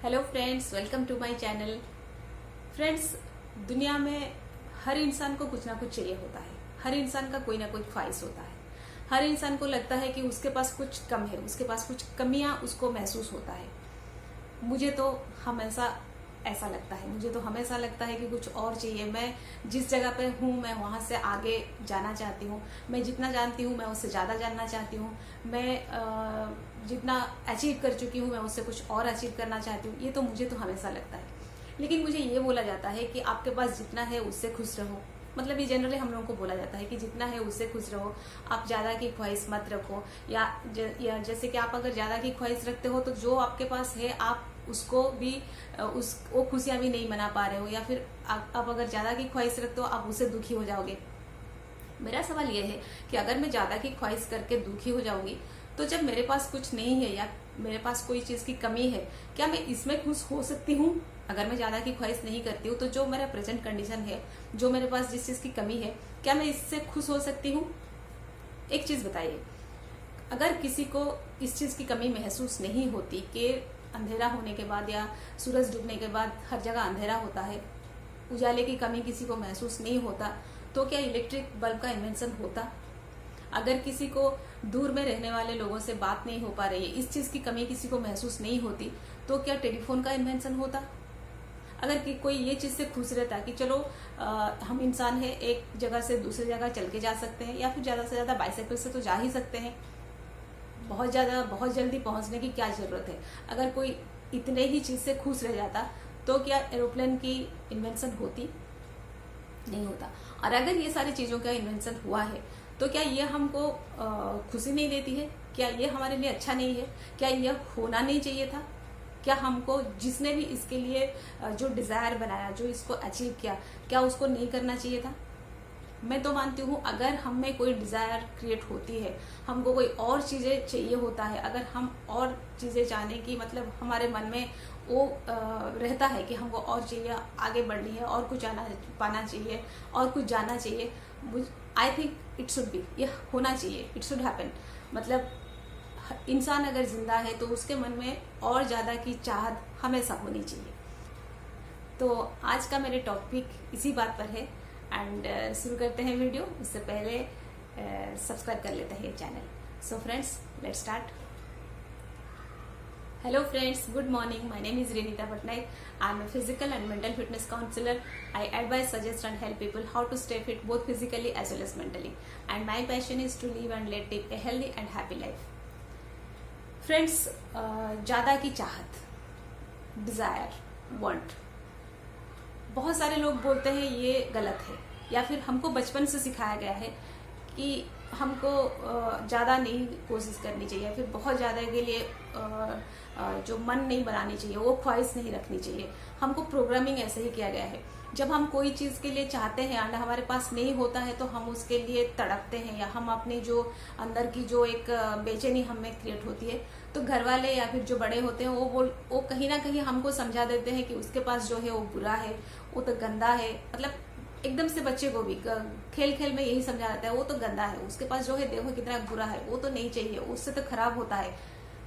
Hello friends, welcome to my channel. Friends, दुनिया में हर इंसान को कुछ ना कुछ चाहिए होता है। हर इंसान का कोई ना कोई ख्वाहिश होता है। हर इंसान को लगता है कि उसके पास कुछ कम है, उसके पास कुछ कमियां उसको महसूस होता है। मुझे तो हमेशा ऐसा लगता है, मुझे तो हमेशा लगता है कि कुछ और चाहिए। मैं जिस जगह पे हूँ मैं वहाँ से आगे जाना चाहती हूँ। मैं जितना जानती हूँ मैं उससे ज़्यादा जानना चाहती हूँ। मैं जितना अचीव कर चुकी हूँ मैं उससे कुछ और अचीव करना चाहती हूँ। ये तो मुझे तो हमेशा लगता है। लेकिन मुझे ये बोला जाता है कि आपके पास जितना है उससे खुश रहो। मतलब ये जनरली हम लोगों को बोला जाता है कि जितना है उससे खुश रहो, आप ज़्यादा की ख्वाहिश मत रखो। या जैसे कि आप अगर ज़्यादा की ख्वाहिश रखते हो तो जो आपके पास है आप उसको भी वो खुशियाँ भी नहीं मना पा रहे हो, या फिर आप अगर ज़्यादा की ख्वाहिश रखते हो आप उससे दुखी हो जाओगे। मेरा सवाल यह है कि अगर मैं ज़्यादा की ख्वाहिश करके दुखी हो जाऊंगी तो जब मेरे पास कुछ नहीं है या मेरे पास कोई चीज़ की कमी है, क्या मैं इसमें खुश हो सकती हूँ? अगर मैं ज़्यादा की ख्वाहिश नहीं करती हूँ तो जो मेरा प्रेजेंट कंडीशन है, जो मेरे पास जिस चीज़ की कमी है, क्या मैं इससे खुश हो सकती हूँ? एक चीज़ बताइए, अगर किसी को इस चीज़ की कमी महसूस नहीं होती कि अंधेरा होने के बाद या सूरज डूबने के बाद हर जगह अंधेरा होता है, उजाले की कमी किसी को महसूस नहीं होता, तो क्या इलेक्ट्रिक बल्ब का इन्वेंशन होता? अगर किसी को दूर में रहने वाले लोगों से बात नहीं हो पा रही है, इस चीज़ की कमी किसी को महसूस नहीं होती, तो क्या टेलीफोन का इन्वेंशन होता? अगर कि कोई ये चीज़ से खुश रहता कि चलो हम इंसान है, एक जगह से दूसरी जगह चल के जा सकते हैं, या फिर ज़्यादा से ज़्यादा बाइसाइकिल से तो जा ही सकते हैं, बहुत जल्दी पहुंचने की क्या ज़रूरत है। अगर कोई इतने ही चीज़ से खुश रह जाता तो क्या एरोप्लेन की इन्वेंशन होती? नहीं होता। और अगर ये सारी चीज़ों का इन्वेंशन हुआ है तो क्या ये हमको खुशी नहीं देती है? क्या ये हमारे लिए अच्छा नहीं है? क्या यह होना नहीं चाहिए था? क्या हमको जिसने भी इसके लिए जो डिज़ायर बनाया, जो इसको अचीव किया, क्या उसको नहीं करना चाहिए था? मैं तो मानती हूँ अगर हम में कोई डिज़ायर क्रिएट होती है, हमको कोई और चीज़ें चाहिए होता है, अगर हम और चीज़ें चाहने की मतलब हमारे मन में वो रहता है कि हमको और चाहिए, आगे बढ़नी है, और कुछ पाना चाहिए, और कुछ जानना चाहिए, I think it should be, ये होना चाहिए, इट शुड हैपन। मतलब इंसान अगर जिंदा है तो उसके मन में और ज़्यादा की चाहत हमेशा होनी चाहिए। तो आज का मेरे टॉपिक इसी बात पर है। एंड शुरू करते हैं वीडियो। उससे पहले सब्सक्राइब कर लेते हैं ये channel. So friends, let's start. Hello friends, good morning. My name is Renita Patnaik. I am a physical and mental fitness counselor. I advise, suggest and help people how to stay fit both physically as well as mentally. And my passion is to live and lead a healthy and happy life. Friends, ज़्यादा की चाहत, desire, want, बहुत सारे लोग बोलते हैं ये गलत है, या फिर हमको बचपन से सिखाया गया है कि हमको ज़्यादा नहीं कोशिश करनी चाहिए, फिर बहुत ज़्यादा के लिए जो मन नहीं बनानी चाहिए, वो ख्वाहिश नहीं रखनी चाहिए। हमको प्रोग्रामिंग ऐसे ही किया गया है। जब हम कोई चीज़ के लिए चाहते हैं और हमारे पास नहीं होता है तो हम उसके लिए तड़पते हैं, या हम अपनी जो अंदर की जो एक बेचैनी हमें क्रिएट होती है, तो घर वाले या फिर जो बड़े होते हैं वो कहीं ना कहीं हमको समझा देते हैं कि उसके पास जो है वो बुरा है, वो तो गंदा है। मतलब एकदम से बच्चे को भी खेल खेल में यही समझा जाता है, वो तो गंदा है, उसके पास जो है देखो कितना बुरा है, वो तो नहीं चाहिए, उससे तो खराब होता है।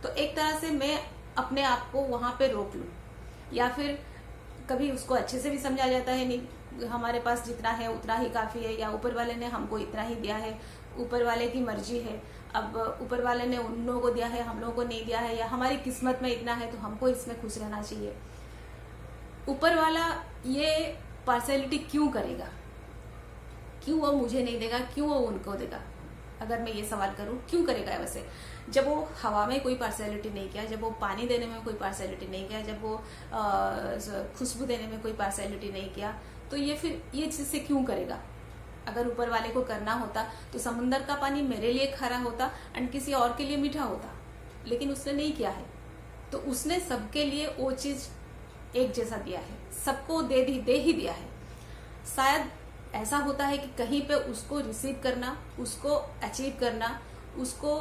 तो एक तरह से मैं अपने आप को वहां पे रोक लूं, या फिर कभी उसको अच्छे से भी समझा जाता है, नहीं हमारे पास जितना है उतना ही काफी है, या ऊपर वाले ने हमको इतना ही दिया है, ऊपर वाले की मर्जी है, अब ऊपर वाले ने उन लोगों को दिया है, हम लोगों को नहीं दिया है, या हमारी किस्मत में इतना है तो हमको इसमें खुश रहना चाहिए। ऊपर वाला ये पार्शलिटी क्यों करेगा? क्यों वो मुझे नहीं देगा, क्यों वो उनको देगा? अगर मैं ये सवाल करूं, क्यों करेगा वैसे? जब वो हवा में कोई पार्शलिटी नहीं किया, जब वो पानी देने में कोई पार्शलिटी नहीं किया, जब वो खुशबू देने में कोई पार्शलिटी नहीं किया, तो ये फिर ये चीज से क्यों करेगा? अगर ऊपर वाले को करना होता तो समुद्र का पानी मेरे लिए खारा होता एंड किसी और के लिए मीठा होता, लेकिन उसने नहीं किया है। तो उसने सबके लिए वो चीज एक जैसा दिया है, सबको दे ही दिया है। शायद ऐसा होता है कि कहीं पे उसको रिसीव करना, उसको अचीव करना, उसको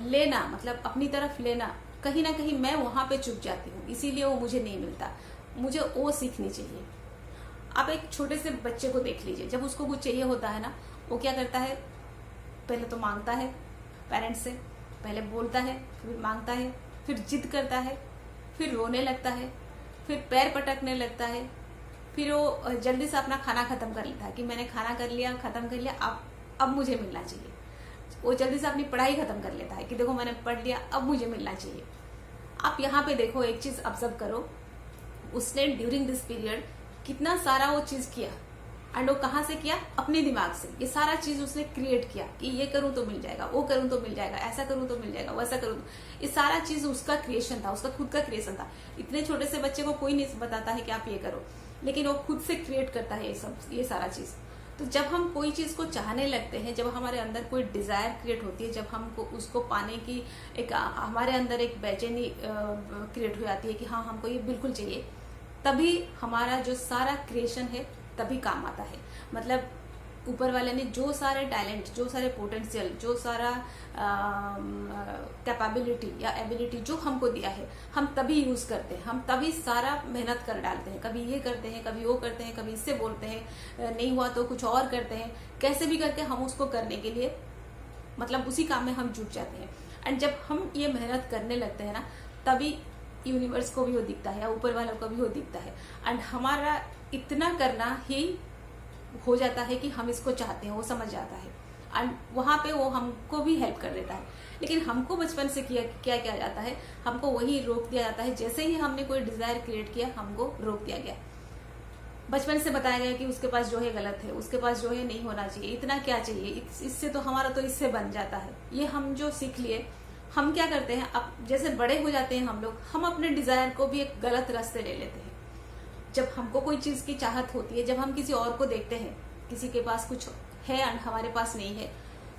लेना, मतलब अपनी तरफ लेना, कहीं ना कहीं मैं वहां पे चुक जाती हूँ, इसीलिए वो मुझे नहीं मिलता। मुझे वो सीखनी चाहिए। आप एक छोटे से बच्चे को देख लीजिए, जब उसको कुछ चाहिए होता है ना, वो क्या करता है? पहले तो मांगता है पेरेंट्स से, पहले बोलता है, फिर मांगता है, फिर जिद करता है, फिर रोने लगता है, फिर पैर पटकने लगता है, फिर वो जल्दी से अपना खाना खत्म कर लेता है कि मैंने खाना कर लिया, खत्म कर लिया, अब मुझे मिलना चाहिए। वो जल्दी से अपनी पढ़ाई खत्म कर लेता है कि देखो मैंने पढ़ लिया, अब मुझे मिलना चाहिए। आप यहाँ पे देखो, एक चीज ऑब्जर्व करो, उसने ड्यूरिंग दिस पीरियड कितना सारा वो चीज किया, एंड वो कहाँ से किया? अपने दिमाग से। ये सारा चीज उसने क्रिएट किया कि ये करूं तो मिल जाएगा, वो करूं तो मिल जाएगा, ऐसा करूं तो मिल जाएगा, वैसा करूं तो। ये सारा चीज उसका क्रिएशन था, उसका खुद का क्रिएशन था। इतने छोटे से बच्चे को कोई नहीं बताता है कि आप ये करो, लेकिन वो खुद से क्रिएट करता है ये सारा चीज। तो जब हम कोई चीज को चाहने लगते हैं, जब हमारे अंदर कोई डिजायर क्रिएट होती है, जब हमको उसको पाने की एक हमारे अंदर एक बेचैनी क्रिएट हो जाती है कि हाँ हमको ये बिल्कुल चाहिए, तभी हमारा जो सारा क्रिएशन है तभी काम आता है। मतलब ऊपर वाले ने जो सारे टैलेंट, जो सारे पोटेंशियल, जो सारा कैपेबिलिटी या एबिलिटी जो हमको दिया है, हम तभी यूज करते हैं, हम तभी सारा मेहनत कर डालते हैं। कभी ये करते हैं, कभी वो करते हैं, कभी इससे बोलते हैं, नहीं हुआ तो कुछ और करते हैं, कैसे भी करके हम उसको करने के लिए मतलब उसी काम में हम जुट जाते हैं। एंड जब हम ये मेहनत करने लगते हैं ना, तभी यूनिवर्स को भी वो दिखता है या ऊपर वालों को भी वो दिखता है, एंड हमारा इतना करना ही हो जाता है कि हम इसको चाहते हैं, वो समझ जाता है, एंड वहां पे वो हमको भी हेल्प कर देता है। लेकिन हमको बचपन से क्या किया जाता है, हमको वही रोक दिया जाता है। जैसे ही हमने कोई डिजायर क्रिएट किया, हमको रोक दिया गया। बचपन से बताया गया कि उसके पास जो है गलत है, उसके पास जो है नहीं होना चाहिए, इतना क्या चाहिए, इससे तो हमारा तो इससे बन जाता है। ये हम जो सीख लिए, हम क्या करते हैं, अब जैसे बड़े हो जाते हैं हम लोग, हम अपने डिजायर को भी एक गलत रास्ते ले लेते हैं। जब हमको कोई चीज की चाहत होती है, जब हम किसी और को देखते हैं, किसी के पास कुछ है एंड हमारे पास नहीं है,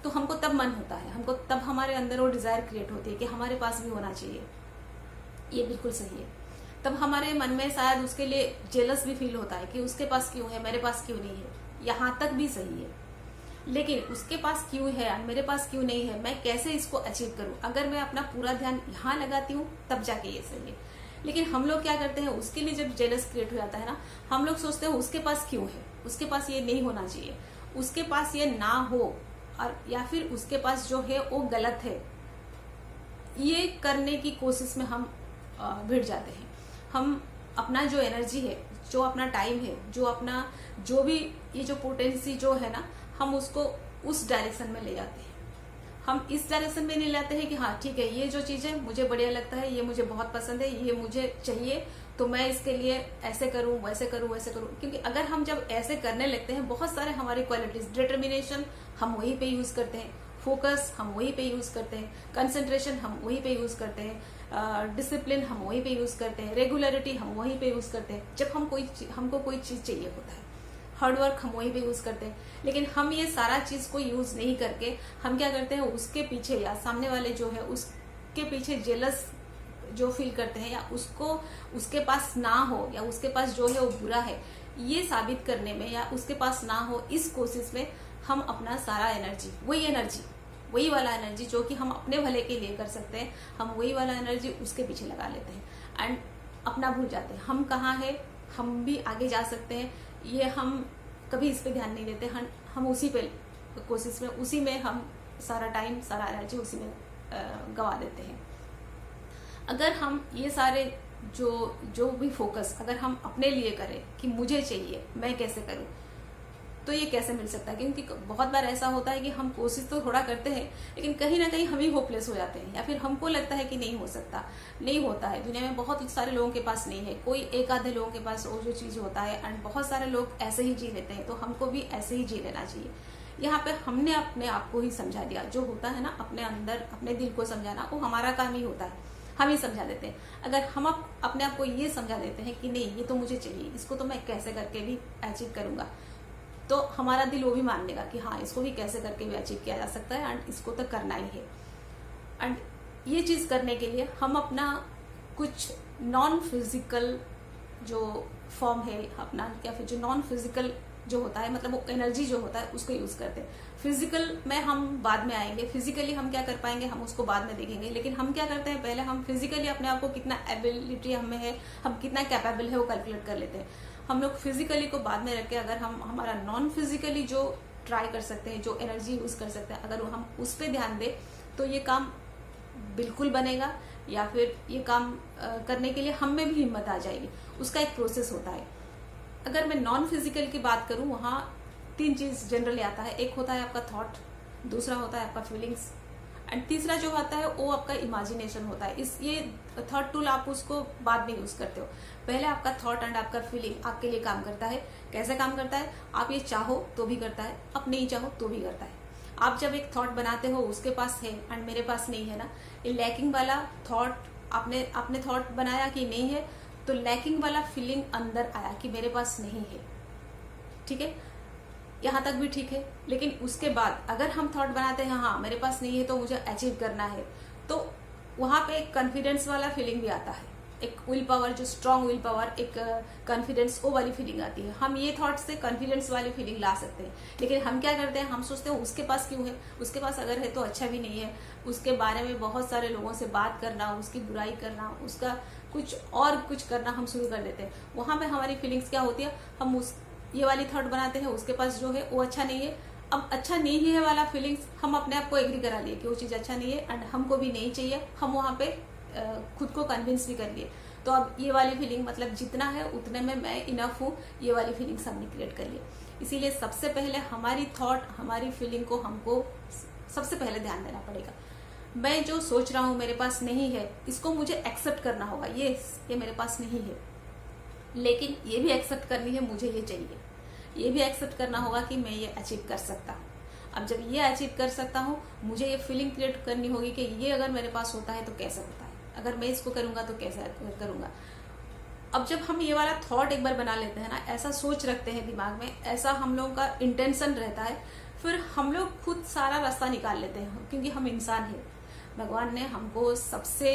तो हमको तब मन होता है, हमको तब हमारे अंदर वो डिजायर क्रिएट होती है कि हमारे पास भी होना चाहिए। ये बिल्कुल सही है। तब हमारे मन में शायद उसके लिए जेलस भी फील होता है कि उसके पास क्यों है, मेरे पास क्यों नहीं है। यहाँ तक भी सही है, लेकिन उसके पास क्यों है और मेरे पास क्यों नहीं है, मैं कैसे इसको अचीव करूं। अगर मैं अपना पूरा ध्यान यहाँ लगाती हूँ, तब जाके ये सही है। लेकिन हम लोग क्या करते हैं, उसके लिए जब जेलस क्रिएट हो जाता है ना, हम लोग सोचते हैं उसके पास क्यों है, उसके पास ये नहीं होना चाहिए, उसके पास ये ना हो, और या फिर उसके पास जो है वो गलत है। ये करने की कोशिश में हम भिड़ जाते हैं। हम अपना जो एनर्जी है, जो अपना टाइम है, जो अपना जो भी ये जो पोटेंसी जो है ना, हम उसको उस डायरेक्शन में ले जाते हैं। हम इस डायरेक्शन में नहीं लाते हैं कि हाँ ठीक है, ये जो चीज है मुझे बढ़िया लगता है, ये मुझे बहुत पसंद है, ये मुझे चाहिए, तो मैं इसके लिए ऐसे करूं, वैसे करूं, वैसे करूं। क्योंकि अगर हम जब ऐसे करने लगते हैं, बहुत सारे हमारी क्वालिटीज, डिटर्मिनेशन हम वहीं पे यूज करते हैं, फोकस हम वहीं पे यूज करते हैं, कंसंट्रेशन हम वहीं पे यूज करते हैं, डिसिप्लिन हम वहीं पे यूज करते हैं, रेगुलरिटी हम वहीं पे यूज करते हैं। जब हमको कोई चीज चाहिए होता है, हार्डवर्क हम वहीं पे यूज करते हैं। लेकिन हम ये सारा चीज को यूज नहीं करके हम क्या करते हैं, उसके पीछे या सामने वाले जो है उसके पीछे जेलस जो फील करते हैं, या उसको उसके पास ना हो, या उसके पास जो है वो बुरा है, ये साबित करने में, या उसके पास ना हो, इस कोशिश में हम अपना सारा एनर्जी, वही वाला एनर्जी जो कि हम अपने भले के लिए कर सकते हैं, हम वही वाला एनर्जी उसके पीछे लगा लेते हैं एंड अपना भूल जाते हैं। हम कहाँ है, हम भी आगे जा सकते हैं, ये हम कभी इस पे ध्यान नहीं देते। हम उसी पे कोशिश में, उसी में हम सारा टाइम, सारा एनर्जी उसी में गवा देते हैं। अगर हम ये सारे जो भी फोकस अगर हम अपने लिए करें कि मुझे चाहिए, मैं कैसे करूं, तो ये कैसे मिल सकता है। क्योंकि बहुत बार ऐसा होता है कि हम कोशिश तो थोड़ा करते हैं, लेकिन कहीं ना कहीं हम ही होपलेस हो जाते हैं, या फिर हमको लगता है कि नहीं हो सकता, नहीं होता है। दुनिया में बहुत सारे लोगों के पास नहीं है, कोई एक आधे लोगों के पास वो जो चीज होता है, एंड बहुत सारे लोग ऐसे ही जी लेते हैं। तो हमको भी ऐसे ही जी लेना चाहिए। यहाँ पे हमने अपने आप को ही समझा दिया। जो होता है ना, अपने अंदर अपने दिल को समझाना, वो हमारा काम ही होता है, हम ही समझा देते हैं। अगर हम अपने आप को ये समझा देते हैं कि नहीं, ये तो मुझे चाहिए, इसको तो मैं कैसे करके भी अचीव करूंगा, तो हमारा दिल वो भी मान लेगा कि हाँ, इसको भी कैसे करके भी अचीव किया जा सकता है, एंड इसको तो करना ही है। एंड ये चीज करने के लिए हम अपना कुछ नॉन फिजिकल जो फॉर्म है अपना, या फिर जो नॉन फिजिकल जो होता है, मतलब वो एनर्जी जो होता है, उसको यूज करते हैं। फिजिकल में हम बाद में आएंगे, फिजिकली हम क्या कर पाएंगे हम उसको बाद में देखेंगे। लेकिन हम क्या करते हैं, पहले हम फिजिकली अपने आप को कितना एबिलिटी हमें है, हम कितना कैपेबल है, वो कैलकुलेट कर लेते हैं। हम लोग फिजिकली को बाद में रख के अगर हम हमारा नॉन फिजिकली जो ट्राई कर सकते हैं, जो एनर्जी यूज कर सकते हैं, अगर हम उस पर ध्यान दें, तो ये काम बिल्कुल बनेगा। या फिर ये काम करने के लिए हम में भी हिम्मत आ जाएगी। उसका एक प्रोसेस होता है। अगर मैं नॉन फिजिकल की बात करूं, वहां 3 चीज जनरली आता है। एक होता है आपका थॉट, दूसरा होता है आपका फीलिंग्स, एंड तीसरा जो आता है वो आपका इमेजिनेशन होता है। ये थॉट टूल आप उसको बाद में यूज करते हो। पहले आपका थॉट एंड आपका फीलिंग आपके लिए काम करता है। कैसे काम करता है? आप ये चाहो तो भी करता है, आप नहीं चाहो तो भी करता है। आप जब एक थॉट बनाते हो, उसके पास है एंड मेरे पास नहीं है ना, ये लैकिंग वाला थॉट आपने थॉट बनाया कि नहीं है, तो लैकिंग वाला फीलिंग अंदर आया कि मेरे पास नहीं है। ठीक है, यहां तक भी ठीक है। लेकिन उसके बाद अगर हम थॉट बनाते हैं हाँ मेरे पास नहीं है तो मुझे अचीव करना है, तो वहां पे एक कॉन्फिडेंस वाला फीलिंग भी आता है, एक विल पावर, जो स्ट्रांग विल पावर, एक कॉन्फिडेंस वो वाली फीलिंग आती है। हम ये थॉट से कॉन्फिडेंस वाली फीलिंग ला सकते हैं। लेकिन हम क्या करते हैं, हम सोचते हैं उसके पास क्यों है, उसके पास अगर है तो अच्छा भी नहीं है। उसके बारे में बहुत सारे लोगों से बात करना, उसकी बुराई करना, उसका कुछ करना हम शुरू कर देते हैं। वहां पे हमारी फीलिंग्स क्या होती है, हम ये वाली थॉट बनाते हैं उसके पास जो है वो अच्छा नहीं है। अब अच्छा नहीं है वाला फीलिंग्स हम अपने आप को एग्री करा लिए कि वो चीज अच्छा नहीं है एंड हमको भी नहीं चाहिए। हम वहां पे खुद को कन्विंस भी कर लिए। तो अब ये वाली फीलिंग मतलब जितना है उतने में मैं इनफ हूँ, ये वाली फीलिंग्स हमने क्रिएट कर लिए। इसीलिए सबसे पहले हमारी थॉट, हमारी फीलिंग को हमको सबसे पहले ध्यान देना पड़ेगा। मैं जो सोच रहा हूँ मेरे पास नहीं है, इसको मुझे एक्सेप्ट करना होगा। ये मेरे पास नहीं है, लेकिन ये भी एक्सेप्ट करनी है मुझे ये चाहिए। ये भी एक्सेप्ट करना होगा कि मैं ये अचीव कर सकता हूँ। अब जब ये अचीव कर सकता हूँ, मुझे ये फीलिंग क्रिएट करनी होगी कि ये अगर मेरे पास होता है तो कैसे होता है, अगर मैं इसको करूंगा तो कैसे करूंगा। अब जब हम ये वाला थॉट एक बार बना लेते हैं ना, ऐसा सोच रखते हैं दिमाग में, ऐसा हम लोगों का इंटेंशन रहता है, फिर हम लोग खुद सारा रास्ता निकाल लेते हैं। क्योंकि हम इंसान हैं, भगवान ने हमको सबसे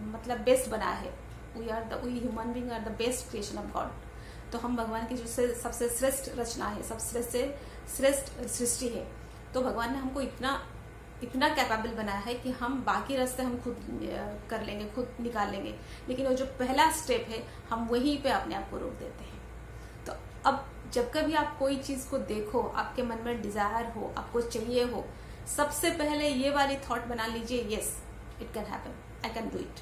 मतलब बेस्ट बनाया है। We human being are the best creation of God. तो हम भगवान की जो सबसे श्रेष्ठ रचना है, सबसे श्रेष्ठ सृष्टि है। तो भगवान ने हमको इतना कैपेबल बनाया है कि हम बाकी रास्ते हम खुद कर लेंगे, खुद निकाल लेंगे। लेकिन वो जो पहला स्टेप है, हम वहीं पे अपने आप को रोक देते हैं। तो अब जब कभी आप कोई चीज को देखो, आपके मन में डिजायर हो, आपको चाहिए हो, सबसे पहले ये वाली थॉट बना लीजिए, yes it can happen, I can do it.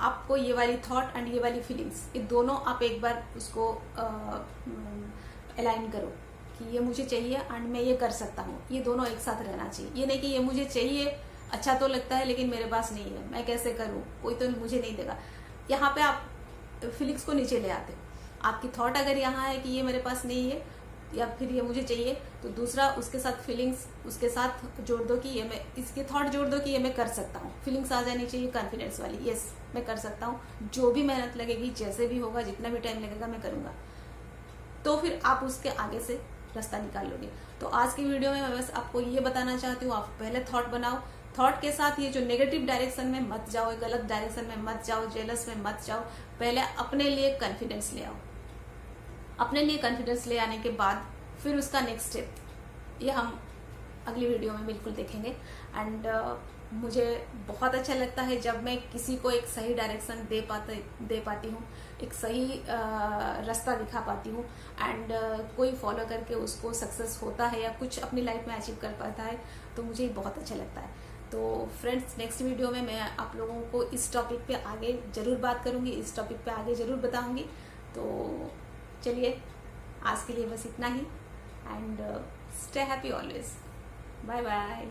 आपको ये वाली थॉट एंड ये वाली फीलिंग्स, ये दोनों आप एक बार उसको अलाइन करो कि ये मुझे चाहिए एंड मैं ये कर सकता हूँ। ये दोनों एक साथ रहना चाहिए। ये नहीं कि ये मुझे चाहिए, अच्छा तो लगता है लेकिन मेरे पास नहीं है, मैं कैसे करूँ, कोई तो मुझे नहीं देगा। यहाँ पे आप फीलिंग्स को नीचे ले आते हो। आपकी थॉट अगर यहाँ है कि ये मेरे पास नहीं है या फिर ये मुझे चाहिए, तो दूसरा उसके साथ फीलिंग्स उसके साथ जोड़ दो कि ये मैं, इसकी थॉट जोड़ दो कि ये मैं कर सकता हूँ। फीलिंग्स आ जानी चाहिए कॉन्फिडेंस वाली, यस मैं कर सकता हूँ, जो भी मेहनत लगेगी, जैसे भी होगा, जितना भी टाइम लगेगा मैं करूंगा। तो फिर आप उसके आगे से रास्ता निकाल लोगे। तो आज की वीडियो में मैं बस आपको ये बताना चाहती हूँ, आप पहले थॉट बनाओ। थॉट के साथ ये जो नेगेटिव डायरेक्शन में मत जाओ, गलत डायरेक्शन में मत जाओ, जेलस में मत जाओ। पहले अपने लिए कॉन्फिडेंस ले आओ। अपने लिए कॉन्फिडेंस ले आने के बाद फिर उसका नेक्स्ट स्टेप, ये हम अगली वीडियो में बिल्कुल देखेंगे। एंड मुझे बहुत अच्छा लगता है जब मैं किसी को एक सही डायरेक्शन दे पाती हूँ, एक सही रास्ता दिखा पाती हूँ, एंड कोई फॉलो करके उसको सक्सेस होता है या कुछ अपनी लाइफ में अचीव कर पाता है, तो मुझे बहुत अच्छा लगता है। तो फ्रेंड्स, नेक्स्ट वीडियो में मैं आप लोगों को इस टॉपिक पे आगे जरूर बात करूंगी, इस टॉपिक पे आगे जरूर बताऊंगी। तो चलिए आज के लिए बस इतना ही, and stay happy always. Bye bye.